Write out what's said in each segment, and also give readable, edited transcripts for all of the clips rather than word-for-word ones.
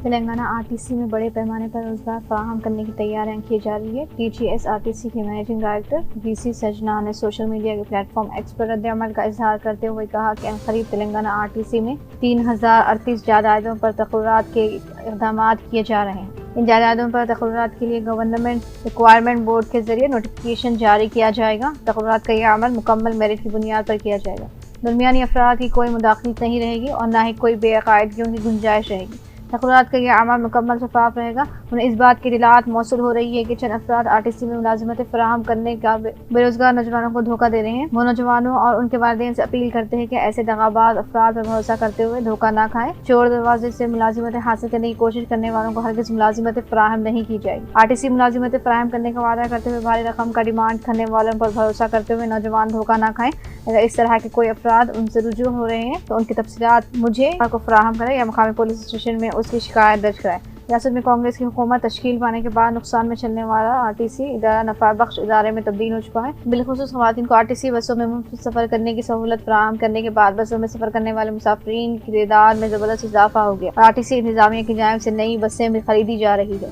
Telangana RTC میں بڑے پیمانے پر روزگار فراہم کرنے کی تیاریاں کی جا رہی ہے۔ TGSRTC کے منیجنگ ڈائریکٹر VC سجنا نے سوشل میڈیا کے پلیٹ فارم ایکس پر رد عمل کا اظہار کرتے ہوئے کہا کہ عنقریب تلنگانہ RTC میں 3038 جائیدادوں پر تقررات کے اقدامات کیے جا رہے ہیں۔ ان جائیدادوں پر تقررات کے لیے گورنمنٹ ریکوائرمنٹ بورڈ کے ذریعے نوٹیفیکیشن جاری کیا جائے گا۔ تقررات کا یہ عمل مکمل میرٹ کی بنیاد پر کیا جائے گا۔ درمیانی افراد کی کوئی مداخلت نہیں رہے گی اور نہ ہی کوئی بے عقائدگیوں کی گنجائش رہے گی۔ تقررات کا یہ عمل مکمل شفاف رہے گا۔ انہیں اس بات کی اطلاعات موصول ہو رہی ہے کہ چند افراد RTC میں ملازمتیں فراہم کرنے کا بے روزگار نوجوانوں کو دھوکہ دے رہے ہیں۔ وہ نوجوانوں اور ان کے والدین سے اپیل کرتے ہیں کہ ایسے دغاباز افراد پر بھروسہ کرتے ہوئے دھوکہ نہ کھائیں۔ چور دروازے سے ملازمتیں حاصل کرنے کی کوشش کرنے والوں کو ہرگز ملازمتیں فراہم نہیں کی جائے گی۔ RTC ملازمتیں فراہم کرنے کا وعدہ کرتے ہوئے بھاری رقم کا ڈیمانڈ کرنے والوں پر بھروسہ کرتے ہوئے نوجوان دھوکہ نہ کھائیں۔ اگر اس طرح کے کوئی افراد ان سے رجوع ہو رہے ہیں تو ان کی تفصیلات مجھے کو فراہم کریں یا مقامی پولیس اسٹیشن میں اس کی شکایت درج کرائیں۔ ریاست میں کانگریس کی حکومت تشکیل پانے کے بعد نقصان میں چلنے والا RTC ادارہ نفع بخش ادارے میں تبدیل ہو چکا ہے۔ بالخصوص خواتین کو RTC بسوں میں مفت سفر کرنے کی سہولت فراہم کرنے کے بعد بسوں میں سفر کرنے والے مسافرین کی تعداد میں زبردست اضافہ ہو گیا اور RTC انتظامیہ کی جانب سے نئی بسیں بھی خریدی جا رہی ہے۔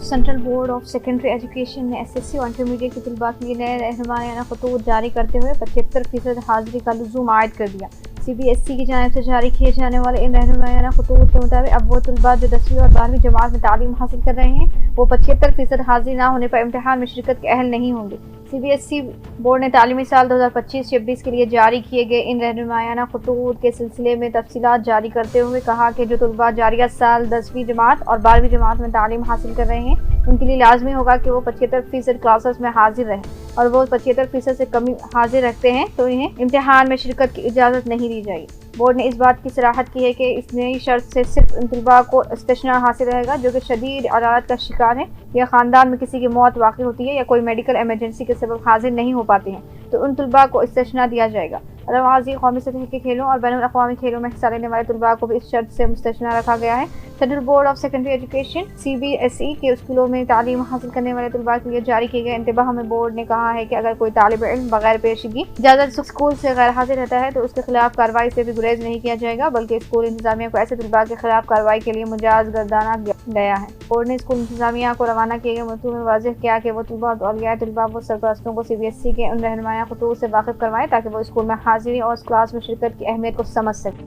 Central board of secondary education نے SSC اور انٹرمیڈیٹ کے طلباء کے لیے نئے رہنمایانہ خطوط جاری کرتے ہوئے 75% حاضری کا لزوم عائد کر دیا۔ CBSE کی جانب سے جاری کیے جانے والے ان رہنمایانہ خطوط کے مطابق اب وہ طلباء جو 10ویں اور 12ویں جماعت میں تعلیم حاصل کر رہے ہیں وہ 75% حاضری نہ ہونے پر امتحان میں شرکت کے اہل نہیں ہوں گے۔ CBSE بورڈ نے تعلیمی سال 2025-26 کے لیے جاری کیے گئے ان رہنمایانہ خطوط کے سلسلے میں تفصیلات جاری کرتے ہوئے کہا کہ جو طلباء جاریہ سال 10ویں جماعت اور 12ویں جماعت میں تعلیم حاصل کر رہے ہیں ان کے لیے لازمی ہوگا کہ وہ 75% کلاسز میں حاضر رہیں اور وہ 75% سے کم حاضر رکھتے ہیں تو انہیں امتحان میں شرکت کی اجازت نہیں دی جائے گی۔ بورڈ نے اس بات کی صراحت کی ہے کہ اس نئی شرط سے صرف ان طلباء کو استثناء حاصل رہے گا جو کہ شدید عدالت کا شکار ہیں یا خاندان میں کسی کی موت واقع ہوتی ہے یا کوئی میڈیکل ایمرجنسی کے سبب حاضر نہیں ہو پاتے ہیں تو ان طلباء کو استثناء دیا جائے گا۔ علاوہ قومی سطح کے کھیلوں اور بین الاقوامی کھیلوں میں حصہ لینے والے طلباء کو بھی اس شرط سے مستثنیٰ رکھا گیا ہے۔ Central board of secondary education CBSE کے اسکولوں میں تعلیم حاصل کرنے والے طلباء کے لیے جاری کیے گئے انتباہ میں بورڈ نے کہا ہے کہ اگر کوئی طالب علم بغیر پیشگی اجازت اسکول سے غیر حاضر رہتا ہے تو اس کے خلاف کارروائی سے بھی گریز نہیں کیا جائے گا بلکہ اسکول انتظامیہ کو ایسے طلباء کے خلاف کارروائی کے لیے مجاز گردانا گیا ہے۔ بورڈ نے اسکول انتظامیہ کو روانہ کیے گئے مکتوب میں واضح کیا کہ وہ طلباء اور اولیاء طلباء و سرپرستوں کو CBSE کے ان رہنمایانہ خطوط سے واقف کروائیں تاکہ وہ اسکول میں حاضری اور کلاس میں شرکت کی اہمیت کو سمجھ سکیں۔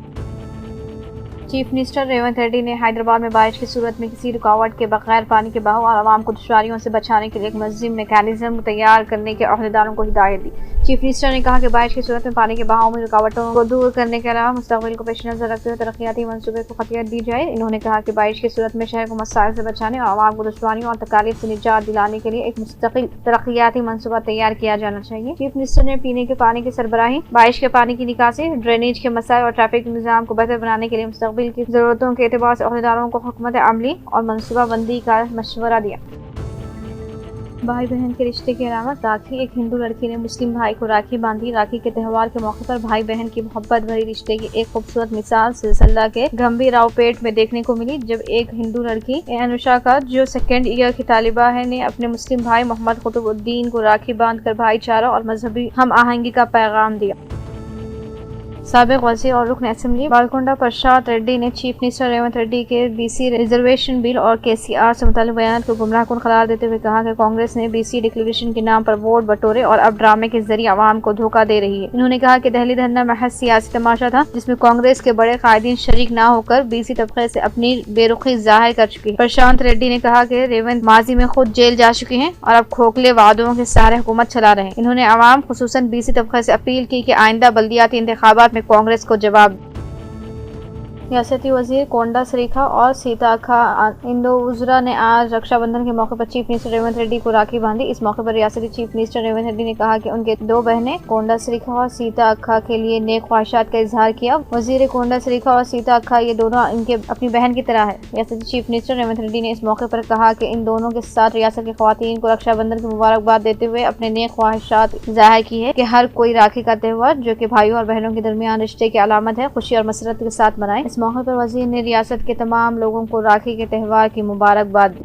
چیف منسٹر ریونت ریڈی نے حیدرآباد میں بارش کی صورت میں کسی رکاوٹ کے بغیر پانی کے بہاؤ اور عوام کو دشواریوں سے بچانے کے لیے ایک منظم میکانزم تیار کرنے کے عہدیداروں کو ہدایت دی۔ چیف منسٹر نے کہا کہ بارش کی صورت میں پانی کے بہاؤ میں رکاوٹوں کو دور کرنے کے علاوہ مستقبل کو پیش نظر رکھتے ہوئے ترقیاتی منصوبے کو قطعیت دی جائے۔ انہوں نے کہا کہ بارش کی صورت میں شہر کو مسائل سے بچانے اور عوام کو دشواریوں اور تکالیف سے نجات دلانے کے لیے ایک مستقل ترقیاتی منصوبہ تیار کیا جانا چاہیے۔ چیف منسٹر نے پینے کے پانی کی سربراہی، بارش کے پانی کی نکاسی، ڈرینیج کے مسائل اور ٹریفک نظام کو بہتر بنانے کے لیے مستقبل کی ضرورتوں کے اعتبار سے عہدیداروں کو حکمت عملی اور منصوبہ بندی کا مشورہ دیا۔ بھائی بہن کے رشتے کے علاوہ راکھی، ایک ہندو لڑکی نے مسلم بھائی کو راکھی باندھی۔ راکھی کے تہوار کے موقع پر بھائی بہن کی محبت بھری رشتے کی ایک خوبصورت مثال سلسلہ کے گمبھی راؤ پیٹ میں دیکھنے کو ملی جب ایک ہندو لڑکی انوشا کا جو سیکنڈ ایئر کی طالبہ ہے نے اپنے مسلم بھائی محمد قطب الدین کو راکھی باندھ کر بھائی چارہ اور مذہبی ہم آہنگی کا پیغام دیا۔ سابق وزیر اور رکن اسمبلی بالکنڈہ پرشاد ریڈی نے چیف منسٹر ریونت ریڈی کے BC ریزرویشن بل اور KCR سے متعلق بیانات کو گمراہ کن قرار دیتے ہوئے کہا کہ کانگریس نے BC ڈکلریشن کے نام پر ووٹ بٹورے اور اب ڈرامے کے ذریعے عوام کو دھوکہ دے رہی ہے۔ انہوں نے کہا کہ دہلی دھرنا محض سیاسی تماشا تھا جس میں کانگریس کے بڑے قائدین شریک نہ ہو کر BC طبقے سے اپنی بے رخی ظاہر کر چکی ہے۔ پرشانت ریڈی نے کہا کہ ریونت ماضی میں خود جیل جا چکے ہیں اور اب کھوکھلے وعدوں کے سہارے حکومت چلا رہے ہیں۔ انہوں نے عوام خصوصاً BC طبقے سے اپیل کی کہ آئندہ بلدیاتی انتخابات میں کانگریس کو جواب ریاستی وزیر کونڈا سریکھا اور سیتاکھا اندووزرا نے آج رکشا بندھن کے موقع پر چیف منسٹر ریونت ریڈی کو راکھی باندھی۔ اس موقع پر ریاستی چیف منسٹر ریونت ریڈی نے کہا کہ ان کے دو بہنیں کونڈا سریکھا اور سیتاکھا کے لیے نیک خواہشات کا اظہار کیا۔ وزیر کونڈا سریکھا اور سیتاکھا یہ دونوں ان کے اپنی بہن کی طرح ہے۔ ریاستی چیف منسٹر ریونت ریڈی نے اس موقع پر کہا کہ ان دونوں کے ساتھ ریاست کی خواتین کو رکشا بندھن کی مبارکباد دیتے ہوئے اپنے نیک خواہشات ظاہر کی ہے کہ ہر کوئی راکھی کا تہوار جو کہ بھائیوں اور بہنوں کے درمیان رشتے کی علامت ہے خوشی اور مسرت کے ساتھ منائیں۔ اس موقع پر وزیر نے ریاست کے تمام لوگوں کو راکھی کے تہوار کی مبارکباد دی۔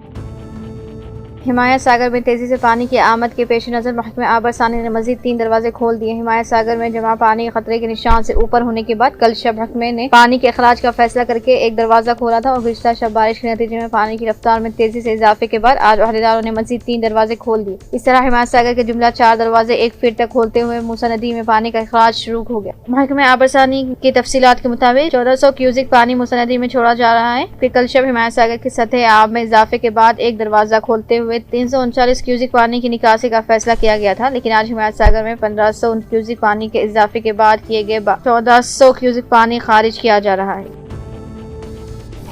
ہمایت ساگر میں تیزی سے پانی کی آمد کے پیش نظر محکمہ آبر ثانی نے مزید 3 دروازے کھول دیے۔ ہمایت ساگر میں جمع پانی خطرے کے نشان سے اوپر ہونے کے بعد کل شب محکمے نے پانی کے اخراج کا فیصلہ کر کے ایک دروازہ کھولا تھا اور گزشتہ شب بارش کے نتیجے میں پانی کی رفتار میں تیزی سے اضافے کے بعد آج عہدیداروں نے مزید 3 دروازے کھول دیے۔ اس طرح ہمایت ساگر کے جملہ 4 دروازے 1 فٹ تک کھولتے ہوئے موسی ندی میں پانی کا اخراج شروع ہو گیا۔ محکمہ آبر ثانی کی تفصیلات کے مطابق 1400 کیوسک پانی موسی ندی میں چھوڑا جا رہا ہے۔ پھر کل شب ہمایت ساگر کی سطح آب میں اضافے کے بعد ایک دروازہ کھولتے ہوئے 339 کیوسک پانی کی نکاسی کا فیصلہ کیا گیا تھا، لیکن آج ہمایت ساگر میں 1500 کیوسک پانی کے اضافے کے بعد کیے گئے 1400 کیوسک پانی خارج کیا جا رہا ہے۔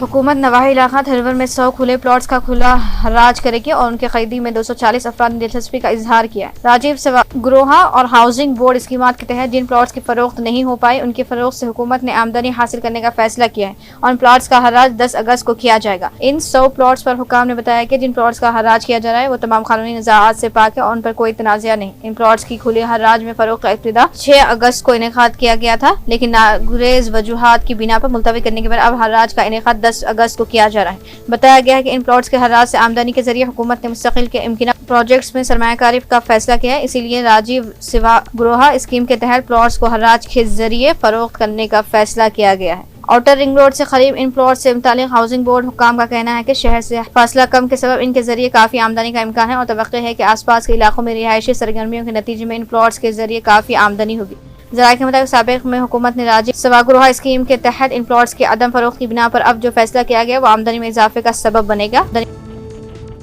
حکومت نواحی علاقہ تھرور میں 100 کھلے پلاٹس کا کھلا حراج کرے گی اور ان کے خریدی میں 240 افراد نے دلچسپی کا اظہار کیا ہے۔ راجیو سواگروہا اور ہاؤسنگ بورڈ اسکیمات کے تحت جن پلاٹس کی فروخت نہیں ہو پائی ان کی فروخت سے حکومت نے آمدنی حاصل کرنے کا فیصلہ کیا ہے اور ان پلاٹس کا حراج 10 اگست کو کیا جائے گا۔ ان 100 پلاٹس پر حکام نے بتایا کہ جن پلاٹس کا حراج کیا جا رہا ہے وہ تمام قانونی نزاعات سے پاک ہے اور ان پر کوئی تنازع نہیں۔ ان پلاٹس کی کھلے حراج میں فروخت کا ابتدا 6 اگست کو انعقاد کیا گیا تھا، لیکن ناگزیر وجوہات کی بنا پر ملتوی کرنے کے بعد اب حراج کا انعقاد 10 اگست کو کیا جا رہا ہے۔ بتایا گیا ہے کہ ان پلاٹس کے حراج سے آمدنی کے ذریعے حکومت نے مستقل کے امکنہ پروجیکٹس میں سرمایہ کاری کا فیصلہ کیا ہے، اسی لیے راجیو سواگروہا اسکیم کے تحت پلاٹس کو حراج کے ذریعے فروخت کرنے کا فیصلہ کیا گیا ہے۔ آؤٹر رنگ روڈ سے قریب ان پلاٹس سے متعلق ہاؤسنگ بورڈ حکام کا کہنا ہے کہ شہر سے فاصلہ کم کے سبب ان کے ذریعے کافی آمدنی کا امکان ہے اور توقع ہے کہ آس پاس کے علاقوں میں رہائشی سرگرمیوں کے نتیجے میں ان پلاٹس کے ذریعے کافی آمدنی ہوگی۔ ذرائع کے مطابق سابق میں حکومت نے راجیو سواگروہا اسکیم کے تحت ان پلاٹس کے عدم فروخت کی بنا پر اب جو فیصلہ کیا گیا وہ آمدنی میں اضافے کا سبب بنے گا۔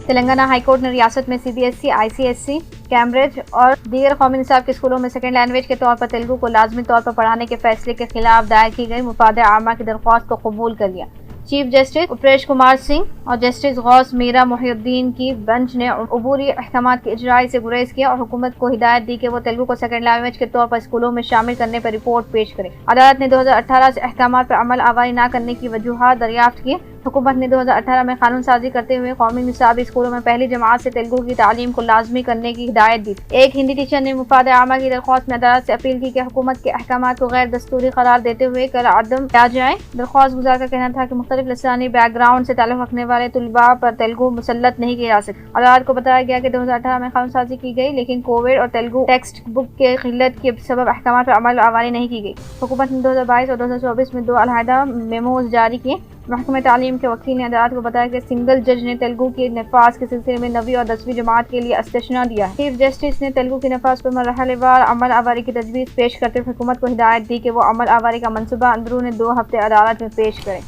تلنگانہ ہائی کورٹ نے ریاست میں CBSE، ICSE، کیمبرج اور دیگر قومی نصاب کے اسکولوں میں سیکنڈ لینگویج کے طور پر تیلگو کو لازمی طور پر پڑھانے کے فیصلے کے خلاف دائر کی گئی مفاد عامہ کی درخواست کو قبول کر لیا۔ چیف جسٹس اپریش کمار سنگھ اور جسٹس غوث میرا محی الدین کی بنچ نے عبوری احکامات کی اجرائی سے گریز کیا اور حکومت کو ہدایت دی کہ وہ تیلگو کو سیکنڈ لینگویج کے طور پر اسکولوں میں شامل کرنے پر رپورٹ پیش کرے۔ عدالت نے 2018 سے احکامات پر عمل آوری نہ کرنے کی وجوہات دریافت کی۔ حکومت نے 2018 میں قانون سازی کرتے ہوئے قومی نصابی اسکولوں میں پہلی جماعت سے تیلگو کی تعلیم کو لازمی کرنے کی ہدایت دی۔ ایک ہندی ٹیچر نے مفاد عامہ کی درخواست میں عدالت سے اپیل کی کہ حکومت کے احکامات کو غیر دستوری قرار دیتے ہوئے عدم کیا جائے۔ درخواست گزار کا کہنا تھا کہ مختلف لسانی بیک گراؤنڈ سے تعلق رکھنے والے طلباء پر تیلگو مسلط نہیں کی جا سکتی۔ عدالت کو بتایا گیا کہ 2018 میں قانون سازی کی گئی، لیکن کووڈ اور تیلگو ٹیکسٹ بک کے قلت کے سبب احکامات پر عمل آوری نہیں کی گئی۔ حکومت نے 2022 اور 2024 میں 2 علیحدہ میموز جاری کیے۔ محکمہ تعلیم کے وکیل نے عدالت کو بتایا کہ سنگل جج نے تیلگو کے نفاذ کے سلسلے میں 9ویں اور 10ویں جماعت کے لیے استثناء دیا ہے۔ چیف جسٹس نے تیلگو کے نفاذ پر مرحلہ وار عمل آوری کی تجویز پیش کرتے ہوئے حکومت کو ہدایت دی کہ وہ عمل آوری کا منصوبہ اندرون 2 ہفتے عدالت میں پیش کرے۔